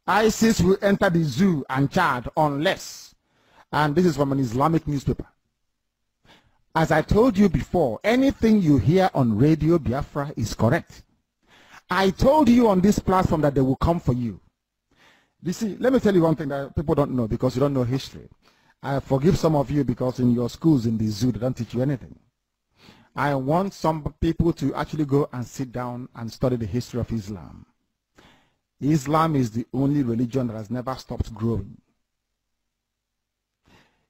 ISIS will enter the zoo and Chad unless, and this is from an Islamic newspaper. As I told you before, anything you hear on Radio Biafra is correct. I told you on this platform that they will come for you. You see, let me tell you one thing that people don't know because you don't know history. I forgive some of you because in your schools in the zoo they don't teach you anything. I want some people to actually go and sit down and study the history of Islam. Islam is the only religion that has never stopped growing.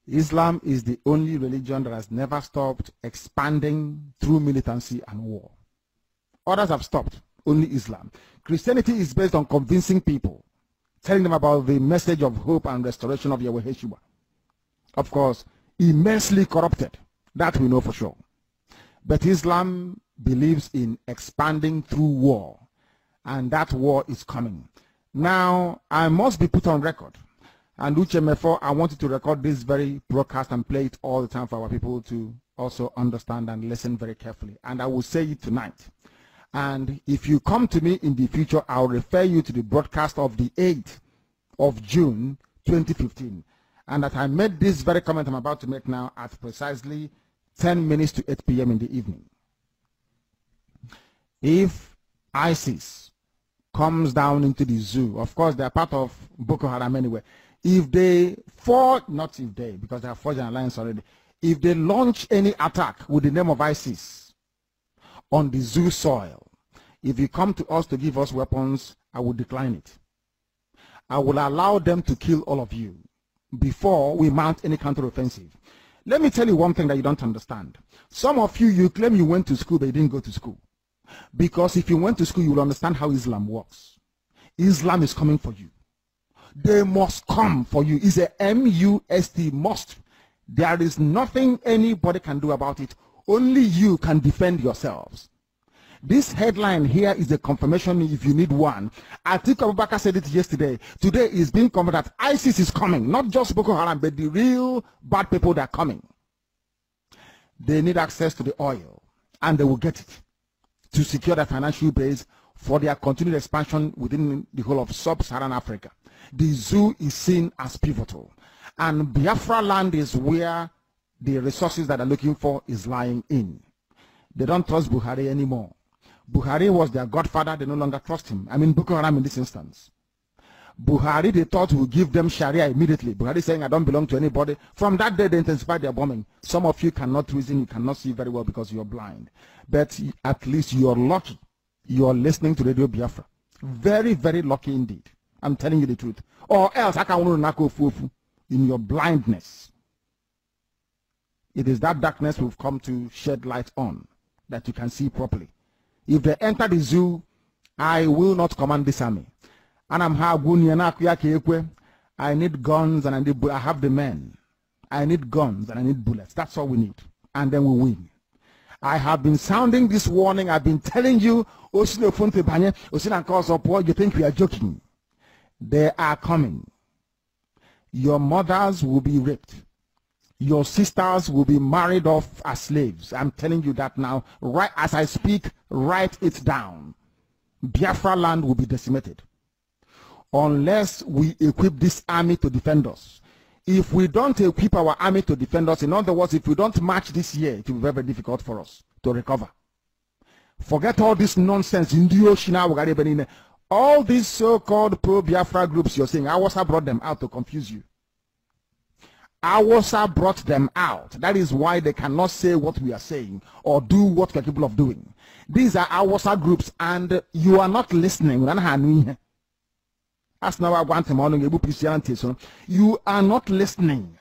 Islam is the only religion that has never stopped expanding through militancy and war. Others have stopped, only Islam. Christianity is based on convincing people, telling them about the message of hope and restoration of Yahweh Yeshua. Of course, immensely corrupted, that we know for sure. But Islam believes in expanding through war, and that war is coming. Now, I must be put on record. And Uchemefo, I wanted to record this very broadcast and play it all the time for our people to also understand and listen very carefully. And I will say it tonight. And if you come to me in the future, I'll refer you to the broadcast of the 8th of June 2015. And that I made this very comment I'm about to make now at precisely 10 minutes to 8 p.m. in the evening. If ISIS comes down into the zoo, of course, they are part of Boko Haram anyway. If they forge, not if they, because they have forged an alliance already, if they launch any attack with the name of ISIS on the zoo soil, if you come to us to give us weapons, I will decline it. I will allow them to kill all of you before we mount any counteroffensive. Let me tell you one thing that you don't understand. Some of you, you claim you went to school, but you didn't go to school. Because if you went to school, you will understand how Islam works. Islam is coming for you. They must come for you. It's a M-U-S-T, must. There is nothing anybody can do about it. Only you can defend yourselves. This headline here is a confirmation if you need one. Atiku Abubakar said it yesterday. Today is being confirmed that ISIS is coming. Not just Boko Haram, but the real bad people that are coming. They need access to the oil, and they will get it to secure their financial base for their continued expansion within the whole of sub-Saharan Africa. The zoo is seen as pivotal, and Biafra land is where the resources that they're looking for is lying in. They don't trust Buhari anymore. Buhari was their godfather. They no longer trust him. I mean Boko Haram in this instance. Buhari, they thought, would give them Sharia immediately. Buhari saying, I don't belong to anybody. From that day, they intensified their bombing. Some of you cannot reason, you cannot see very well because you're blind. But at least you're lucky. You're listening to Radio Biafra. Very, very lucky indeed. I'm telling you the truth. Or else, I can't in your blindness. It is that darkness we've come to shed light on that you can see properly. If they enter the zoo, I will not command this army. And I need guns and I have the men. I need guns and I need bullets. That's all we need. And then we win. I have been sounding this warning. I've been telling you, you think we are joking. They are coming. Your mothers will be raped. Your sisters will be married off as slaves. I'm telling you that now. Right as I speak, write it down. Biafra land will be decimated unless we equip this army to defend us. If we don't equip our army to defend us, in other words, if we don't march this year, it will be very, very difficult for us to recover. Forget all this nonsense. All these so-called pro-Biafra groups you're saying, Awasa brought them out to confuse you. Awasa brought them out. That is why they cannot say what we are saying or do what we are capable of doing. These are Awasa groups, and you are not listening. You are not listening.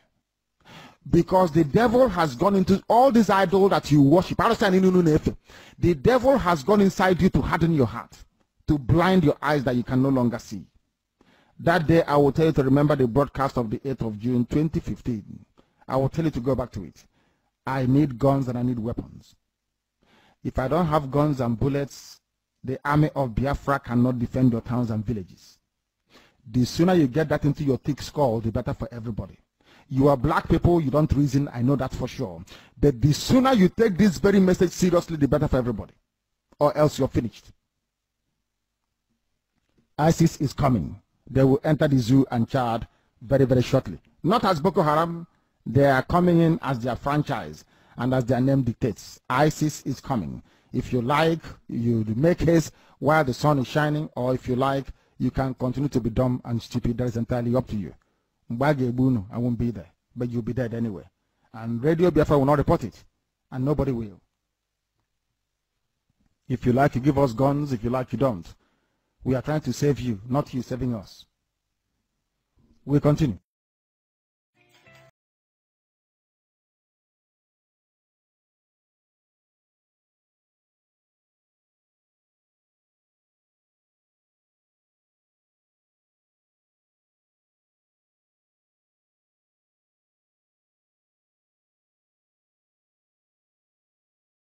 Because the devil has gone into all these idols that you worship. The devil has gone inside you to harden your heart, to blind your eyes that you can no longer see. That day, I will tell you to remember the broadcast of the 8th of June 2015. I will tell you to go back to it. I need guns and I need weapons. If I don't have guns and bullets, the army of Biafra cannot defend your towns and villages. The sooner you get that into your thick skull, the better for everybody. You are black people, you don't reason, I know that for sure. But the sooner you take this very message seriously, the better for everybody. Or else you're finished. ISIS is coming. They will enter the zoo and Chad very, very shortly. Not as Boko Haram. They are coming in as their franchise and as their name dictates. ISIS is coming. If you like, you make haste while the sun is shining, or if you like, you can continue to be dumb and stupid. That is entirely up to you. I won't be there, but you'll be dead anyway. And Radio Biafra will not report it, and nobody will. If you like, you give us guns. If you like, you don't. We are trying to save you, not you saving us. We continue.